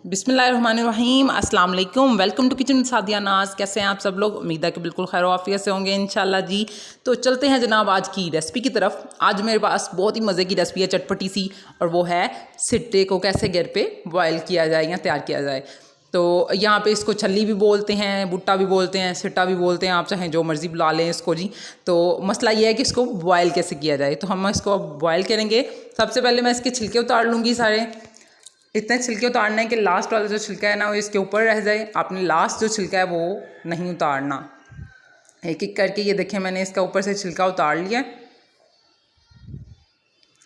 बिस्मिल्लाहिर्रहमानिर्रहीम, अस्सलाम वालेकुम। वेलकम टू किचन सादिया नाज। कैसे हैं आप सब लोग? उम्मीद है कि बिल्कुल खैर आफियत से होंगे इंशाल्लाह जी। तो चलते हैं जनाब आज की रेसिपी की तरफ। आज मेरे पास बहुत ही मज़े की रेसिपी है, चटपटी सी, और वो है सिट्टे को कैसे घर पे बॉयल किया जाए या तैयार किया जाए। तो यहाँ पे इसको छल्ली भी बोलते हैं, भुट्टा भी बोलते हैं, सिट्टा भी बोलते हैं, आप चाहें जो मर्ज़ी बुला लें इसको जी। तो मसला ये है कि इसको बॉयल कैसे किया जाए। तो हम इसको बॉयल करेंगे। सबसे पहले मैं इसके छिलके उतार लूँगी सारे। इतने छिलके उतारना है कि लास्ट वाला जो छिलका है ना वो इसके ऊपर रह जाए। आपने लास्ट जो छिलका है वो नहीं उतारना। एक एक करके ये देखें, मैंने इसका ऊपर से छिलका उतार लिया,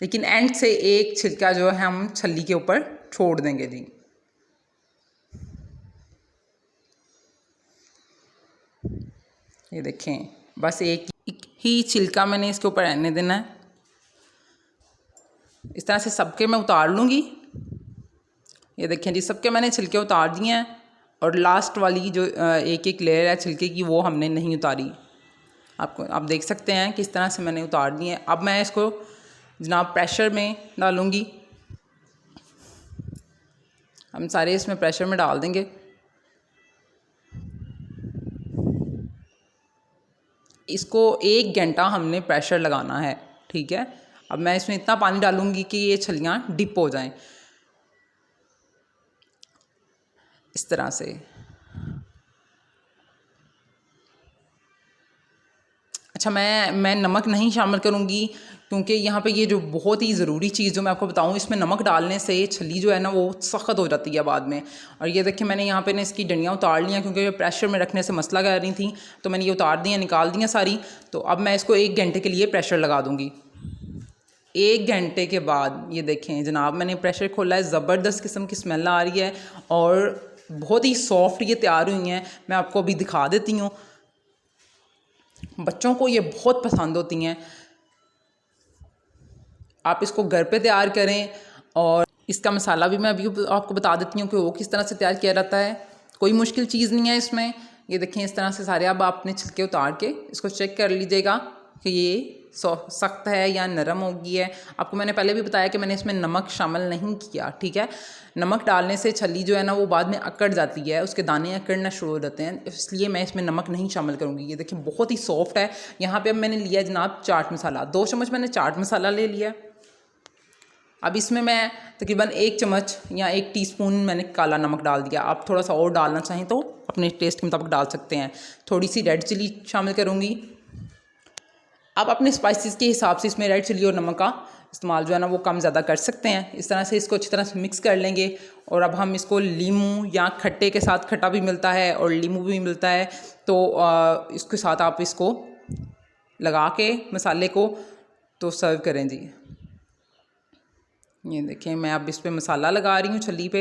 लेकिन एंड से एक छिलका जो है हम छल्ली के ऊपर छोड़ देंगे जी। ये देखें, बस एक ही छिलका मैंने इसके ऊपर रहने देना है। इस तरह से सबके मैं उतार लूँगी। ये देखें जी, सबके मैंने छिलके उतार दिए हैं, और लास्ट वाली जो एक एक लेयर है छिलके की वो हमने नहीं उतारी। आप देख सकते हैं किस तरह से मैंने उतार दिए हैं। अब मैं इसको जनाब प्रेशर में डालूँगी। हम सारे इसमें प्रेशर में डाल देंगे। इसको 1 घंटा हमने प्रेशर लगाना है, ठीक है। अब मैं इसमें इतना पानी डालूँगी कि ये छलियाँ डिप हो जाएं, इस तरह से। अच्छा, मैं नमक नहीं शामिल करूँगी, क्योंकि यहाँ पे ये जो बहुत ही ज़रूरी चीज़ जो मैं आपको बताऊँ, इसमें नमक डालने से छली जो है ना वो सख्त हो जाती है बाद में। और ये देखिए, मैंने यहाँ पे ना इसकी डंडियाँ उतार ली हैं, क्योंकि प्रेशर में रखने से मसला कर रही थी, तो मैंने ये उतार दी हैं, निकाल दी हैं सारी। तो अब मैं इसको 1 घंटे के लिए प्रेशर लगा दूँगी। 1 घंटे के बाद ये देखें जनाब, मैंने प्रेशर खोला है, ज़बरदस्त किस्म की स्मेल आ रही है और बहुत ही सॉफ्ट ये तैयार हुई हैं। मैं आपको अभी दिखा देती हूँ। बच्चों को ये बहुत पसंद होती हैं। आप इसको घर पे तैयार करें। और इसका मसाला भी मैं अभी आपको बता देती हूँ कि वो किस तरह से तैयार किया जाता है। कोई मुश्किल चीज़ नहीं है इसमें। ये देखें, इस तरह से सारे अब आपने छिलके उतार के इसको चेक कर लीजिएगा कि ये सख्त है या नरम हो गई है। आपको मैंने पहले भी बताया कि मैंने इसमें नमक शामिल नहीं किया, ठीक है। नमक डालने से छली जो है ना वो बाद में अकड़ जाती है, उसके दाने अकड़ना शुरू हो जाते हैं, इसलिए मैं इसमें नमक नहीं शामिल करूँगी। ये देखिए बहुत ही सॉफ्ट है। यहाँ पे अब मैंने लिया है जनाब चाट मसाला, 2 चम्मच मैंने चाट मसाला ले लिया। अब इसमें मैं तकरीबन 1 चम्मच या 1 टीस्पून मैंने काला नमक डाल दिया। आप थोड़ा सा और डालना चाहें तो अपने टेस्ट के मुताबिक डाल सकते हैं। थोड़ी सी रेड चिली शामिल करूँगी। आप अपने स्पाइसेस के हिसाब से इसमें रेड चिली और नमक का इस्तेमाल जो है ना वो कम ज़्यादा कर सकते हैं। इस तरह से इसको अच्छी तरह से मिक्स कर लेंगे। और अब हम इसको लीमू या खट्टे के साथ, खट्टा भी मिलता है और लीमू भी मिलता है, तो इसके साथ आप इसको लगा के मसाले को तो सर्व करें जी। ये देखें, मैं अब इस पे मसाला लगा रही हूँ छली पे।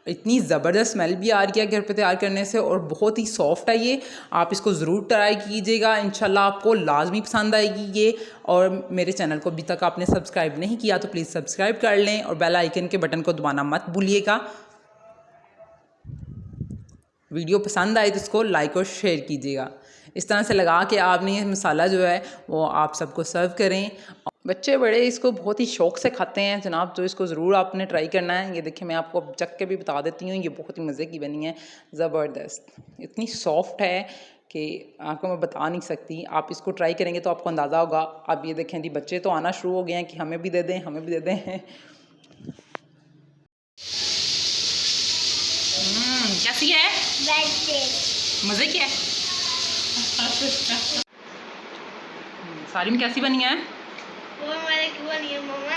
इतनी ज़बरदस्त स्मेल भी आ रही है घर पे तैयार करने से, और बहुत ही सॉफ्ट है ये। आप इसको ज़रूर ट्राई कीजिएगा, इंशाल्लाह आपको लाजमी पसंद आएगी ये। और मेरे चैनल को अभी तक आपने सब्सक्राइब नहीं किया तो प्लीज़ सब्सक्राइब कर लें, और बेल आइकन के बटन को दबाना मत भूलिएगा। वीडियो पसंद आए तो इसको लाइक और शेयर कीजिएगा। इस तरह से लगा के आपने ये मसाला जो है वो आप सबको सर्व करें। बच्चे बड़े इसको बहुत ही शौक़ से खाते हैं जनाब, तो इसको ज़रूर आपने ट्राई करना है। ये देखिए, मैं आपको अब चख के भी बता देती हूँ, ये बहुत ही मज़े की बनी है, ज़बरदस्त। इतनी सॉफ्ट है कि आपको मैं बता नहीं सकती। आप इसको ट्राई करेंगे तो आपको अंदाज़ा होगा। अब ये देखें जी, बच्चे तो आना शुरू हो गए हैं कि हमें भी दे दें, हमें भी दे दें। कैसी है? मज़े की है। सारी में कैसी बनी है? वो हमारे की बनी है मम्मा।